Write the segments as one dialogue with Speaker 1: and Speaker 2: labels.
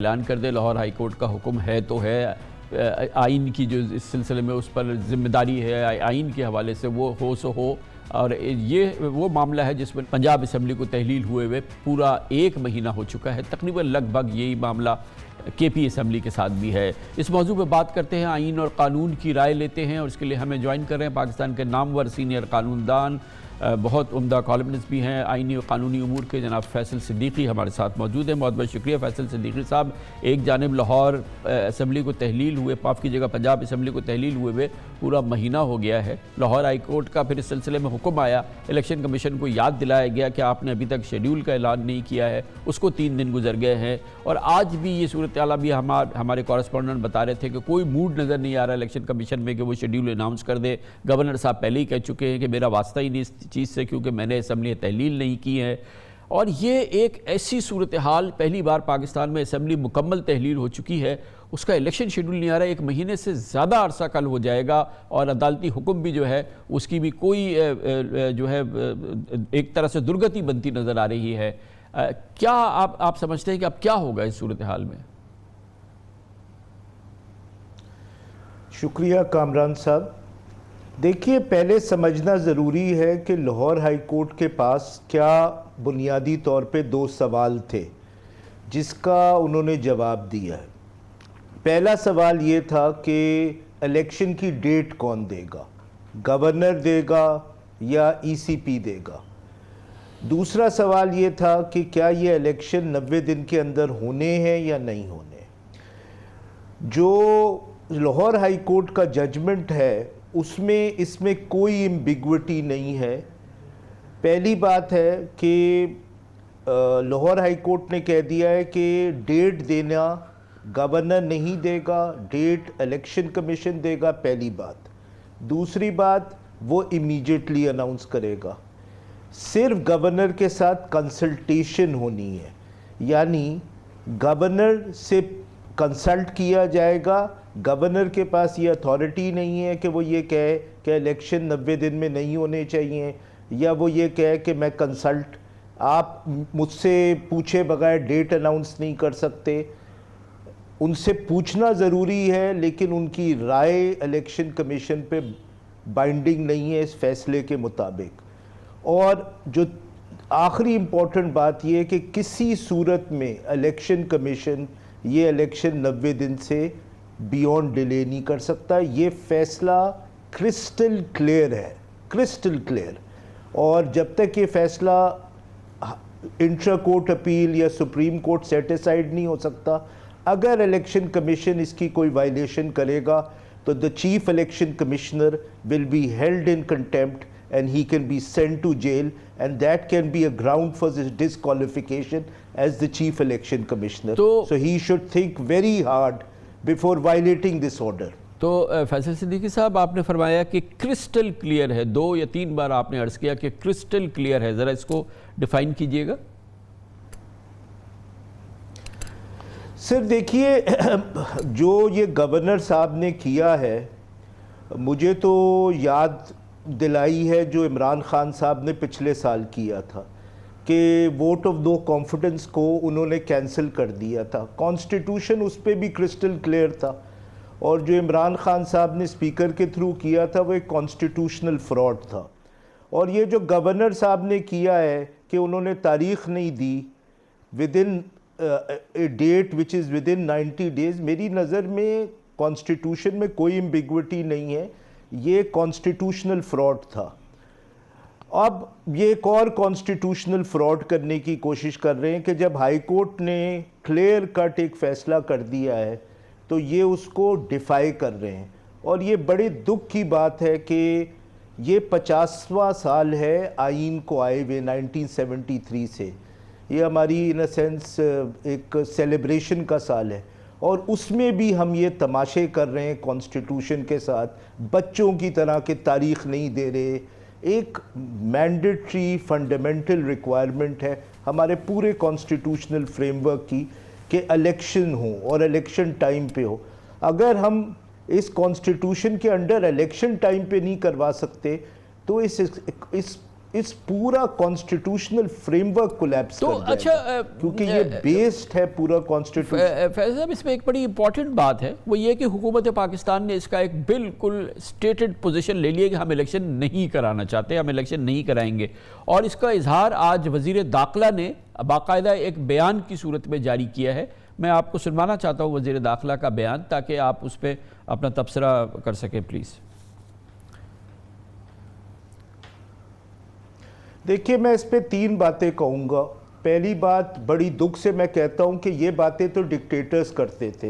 Speaker 1: ऐलान कर दे। Lahore high court का हुक्म है तो है, आइन की जो इस सिलसिले में उस पर जिम्मेदारी है आइन के हवाले से वो हो सो हो। और ये वो मामला है जिसमें पंजाब असम्बली को तहलील हुए हुए पूरा 1 महीना हो चुका है। तकरीबन लगभग यही मामला KP असम्बली के साथ भी है। इस मौजू पर बात करते हैं, आइन और कानून की राय लेते हैं। और इसके लिए हमें ज्वाइन कर रहे हैं पाकिस्तान के नामवर सीनियर कानूनदान, बहुत उम्दा कॉलमनिस्ट भी हैं, आइनी और कानूनी उमूर के जनाब फैसल सिद्दीकी हमारे साथ मौजूद हैं। बहुत बहुत शुक्रिया फैसल सिद्दीकी साहब। एक जानिब लाहौर असम्बली को तहलील हुए, माफ़ की जगह पंजाब असम्बली को तहलील हुए पूरा महीना हो गया है। लाहौर हाई कोर्ट का फिर इस सिलसिले में हुक्म आया, इलेक्शन कमीशन को याद दिलाया गया कि आपने अभी तक शेड्यूल का ऐलान नहीं किया है, उसको 3 दिन गुजर गए हैं। और आज भी ये सूरत हाल भी हमारे कॉरेस्पॉन्डेंट बता रहे थे कि कोई मूड नज़र नहीं आ रहा इलेक्शन कमीशन में कि वो शेड्यूल अनाउंस कर दे। गवर्नर साहब पहले ही कह चुके हैं कि मेरा वास्ता ही नहीं इस चीज़ से, क्योंकि मैंने असम्बली तहलील नहीं की है। और ये एक ऐसी सूरत हाल, पहली बार पाकिस्तान में असम्बली मुकम्मल तहलील हो चुकी है, उसका इलेक्शन शेड्यूल नहीं आ रहा है। 1 महीने से ज़्यादा अरसा कल हो जाएगा और अदालती हुक्म भी जो है उसकी भी कोई जो है एक तरह से दुर्गति बनती नज़र आ रही है। क्या आप समझते हैं कि अब क्या होगा इस सूरत हाल में?
Speaker 2: शुक्रिया कामरान साहब। देखिए, पहले समझना ज़रूरी है कि लाहौर हाई कोर्ट के पास क्या बुनियादी तौर पे 2 सवाल थे जिसका उन्होंने जवाब दिया है। पहला सवाल ये था कि इलेक्शन की डेट कौन देगा, गवर्नर देगा या ECP देगा। दूसरा सवाल ये था कि क्या ये इलेक्शन 90 दिन के अंदर होने हैं या नहीं होने। जो लाहौर हाई कोर्ट का जजमेंट है उसमें इसमें कोई एम्बिग्विटी नहीं है। पहली बात है कि लाहौर हाई कोर्ट ने कह दिया है कि डेट देना गवर्नर नहीं देगा, डेट इलेक्शन कमीशन देगा, पहली बात। दूसरी बात, वो इमीडिएटली अनाउंस करेगा। सिर्फ गवर्नर के साथ कंसल्टेशन होनी है, यानी गवर्नर से कंसल्ट किया जाएगा। गवर्नर के पास ये अथॉरिटी नहीं है कि वो ये कहे कि इलेक्शन 90 दिन में नहीं होने चाहिए, या वो ये कहे कि मैं कंसल्ट, आप मुझसे पूछे बगैर डेट अनाउंस नहीं कर सकते। उनसे पूछना ज़रूरी है, लेकिन उनकी राय इलेक्शन कमीशन पे बाइंडिंग नहीं है इस फैसले के मुताबिक। और जो आखिरी इम्पोर्टेंट बात यह है कि किसी सूरत में इलेक्शन कमीशन ये इलेक्शन 90 दिन से बियॉन्ड डिले नहीं कर सकता। ये फैसला क्रिस्टल क्लियर है, क्रिस्टल क्लियर। और जब तक ये फैसला इंट्रा कोर्ट अपील या सुप्रीम कोर्ट सेटिसाइड नहीं हो सकता, अगर इलेक्शन कमीशन इसकी कोई वायलेशन करेगा तो the chief election commissioner will be held in contempt and he can be sent to jail, and that can be a ground for his disqualification as the chief election commissioner. So he should think very hard before violating this order.
Speaker 1: तो फैसल सिद्दीकी साहब, आपने फरमाया कि crystal clear है, 2 या 3 बार आपने अर्ज किया कि क्रिस्टल क्लियर है, ज़रा इसको डिफाइन कीजिएगा।
Speaker 2: सर देखिए, जो ये गवर्नर साहब ने किया है, मुझे तो याद दिलाई है जो इमरान खान साहब ने पिछले साल किया था कि वोट ऑफ नो कॉन्फिडेंस को उन्होंने कैंसिल कर दिया था। कॉन्स्टिट्यूशन उस पर भी क्रिस्टल क्लियर था, और जो इमरान खान साहब ने स्पीकर के थ्रू किया था वो एक कॉन्स्टिट्यूशनल फ्रॉड था। और ये जो गवर्नर साहब ने किया है कि उन्होंने तारीख़ नहीं दी within a date which is within 90 days, मेरी नज़र में कॉन्स्टिट्यूशन में कोई एम्बिग्विटी नहीं है, ये कॉन्स्टिट्यूशनल फ्रॉड था। अब ये एक और कॉन्स्टिट्यूशनल फ्रॉड करने की कोशिश कर रहे हैं कि जब हाई कोर्ट ने क्लियर कट एक फ़ैसला कर दिया है तो ये उसको डिफ़ाई कर रहे हैं। और ये बड़े दुख की बात है कि ये 50वां साल है आइन को आए हुए 1973 से। ये हमारी इन अ सेंस एक सेलिब्रेशन का साल है, और उसमें भी हम ये तमाशे कर रहे हैं कॉन्स्टिट्यूशन के साथ, बच्चों की तरह के तारीख़ नहीं दे रहे। एक मैंडेटरी फंडामेंटल रिक्वायरमेंट है हमारे पूरे कॉन्स्टिट्यूशनल फ्रेमवर्क की कि इलेक्शन हो और इलेक्शन टाइम पे हो। अगर हम इस कॉन्स्टिट्यूशन के अंडर इलेक्शन टाइम पे नहीं करवा सकते तो इस इस पूरा कॉन्स्टिट्यूशनल फ्रेमवर्क कोलैप्स
Speaker 1: तो
Speaker 2: कर जाएगा,
Speaker 1: अच्छा,
Speaker 2: क्योंकि ये बेस्ड है पूरा कॉन्स्टिट्यूशन।
Speaker 1: फैज़ साहब, इसमें एक बड़ी इंपॉर्टेंट बात है, वो ये कि हुकूमत पाकिस्तान ने इसका एक बिल्कुल स्टेटेड पोजीशन ले लिया कि हम इलेक्शन नहीं कराना चाहते, हम इलेक्शन नहीं कराएंगे। और इसका इजहार आज वज़ीर दाखिला ने बाकायदा एक बयान की सूरत में जारी किया है। मैं आपको सुनवाना चाहता हूँ वज़ीर दाखिला का बयान, ताकि आप उस पर अपना तबसरा कर सकें, प्लीज़।
Speaker 2: देखिए, मैं इस पे 3 बातें कहूँगा। पहली बात, बड़ी दुख से मैं कहता हूँ कि ये बातें तो डिक्टेटर्स करते थे,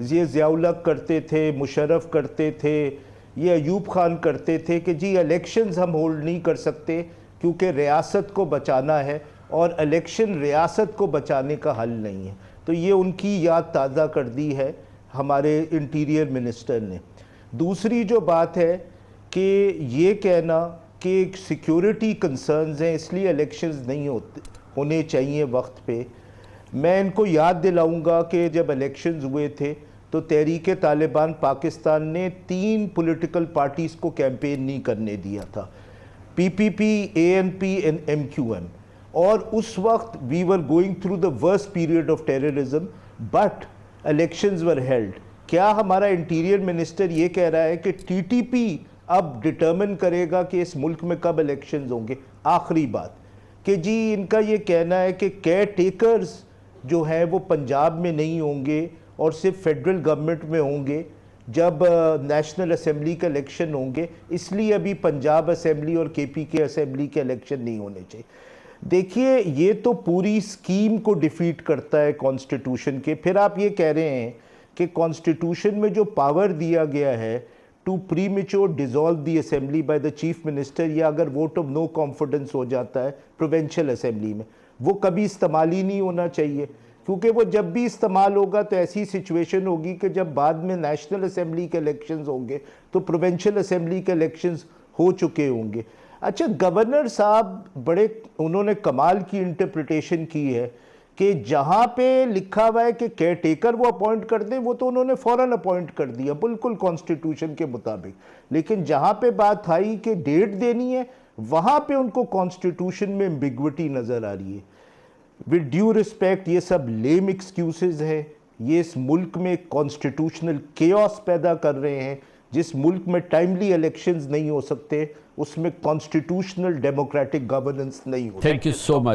Speaker 2: ये ज़ियाउल हक करते थे, मुशर्रफ करते थे, ये अयूब खान करते थे कि जी इलेक्शंस हम होल्ड नहीं कर सकते क्योंकि रियासत को बचाना है, और इलेक्शन रियासत को बचाने का हल नहीं है। तो ये उनकी याद ताज़ा कर दी है हमारे इंटीरियर मिनिस्टर ने। दूसरी जो बात है कि ये कहना कि सिक्योरिटी कंसर्न्स हैं इसलिए इलेक्शंस नहीं होने चाहिए वक्त पे, मैं इनको याद दिलाऊंगा कि जब इलेक्शंस हुए थे तो तहरीक तालिबान पाकिस्तान ने 3 पॉलिटिकल पार्टीज़ को कैंपेन नहीं करने दिया था, पीपीपी, एएनपी एंड एमक्यूएम। और उस वक्त we were going through the worst period of terrorism, but elections were held. क्या हमारा इंटीरियर मिनिस्टर ये कह रहा है कि टीटीपी अब डिटर्मिन करेगा कि इस मुल्क में कब इलेक्शंस होंगे? आखिरी बात कि जी इनका ये कहना है कि केयर टेकर्स जो हैं वो पंजाब में नहीं होंगे और सिर्फ फेडरल गवर्नमेंट में होंगे जब नेशनल असेंबली के इलेक्शन होंगे, इसलिए अभी पंजाब असेंबली और केपी के असेंबली के इलेक्शन नहीं होने चाहिए। देखिए, ये तो पूरी स्कीम को डिफीट करता है कॉन्स्टिट्यूशन के। फिर आप ये कह रहे हैं कि कॉन्स्टिट्यूशन में जो पावर दिया गया है to premature dissolve the assembly by the chief minister, या अगर वोट ऑफ नो कॉन्फिडेंस हो जाता है प्रोविंशियल असेंबली में, वो कभी इस्तेमाल ही नहीं होना चाहिए, क्योंकि वो जब भी इस्तेमाल होगा तो ऐसी सिचुएशन होगी कि जब बाद में नेशनल असेंबली के इलेक्शंस होंगे तो प्रोविंशियल असेंबली के इलेक्शंस हो चुके होंगे। अच्छा, गवर्नर साहब बड़े उन्होंने कमाल की इंटरप्रिटेशन की है कि जहाँ पे लिखा हुआ है कि केयर टेकर वो अपॉइंट कर दें, वो तो उन्होंने फ़ौरन अपॉइंट कर दिया बिल्कुल कॉन्स्टिट्यूशन के मुताबिक। लेकिन जहाँ पे बात आई कि डेट देनी है, वहाँ पे उनको कॉन्स्टिट्यूशन में एम्बिग्विटी नज़र आ रही है। विद ड्यू रिस्पेक्ट, ये सब लेम एक्सक्यूजेज है, ये इस मुल्क में कॉन्स्टिट्यूशनल केओस पैदा कर रहे हैं। जिस मुल्क में टाइमली इलेक्शंस नहीं हो सकते उसमें कॉन्स्टिट्यूशनल डेमोक्रेटिक गवर्नेंस नहीं हो।
Speaker 1: Thank you so much.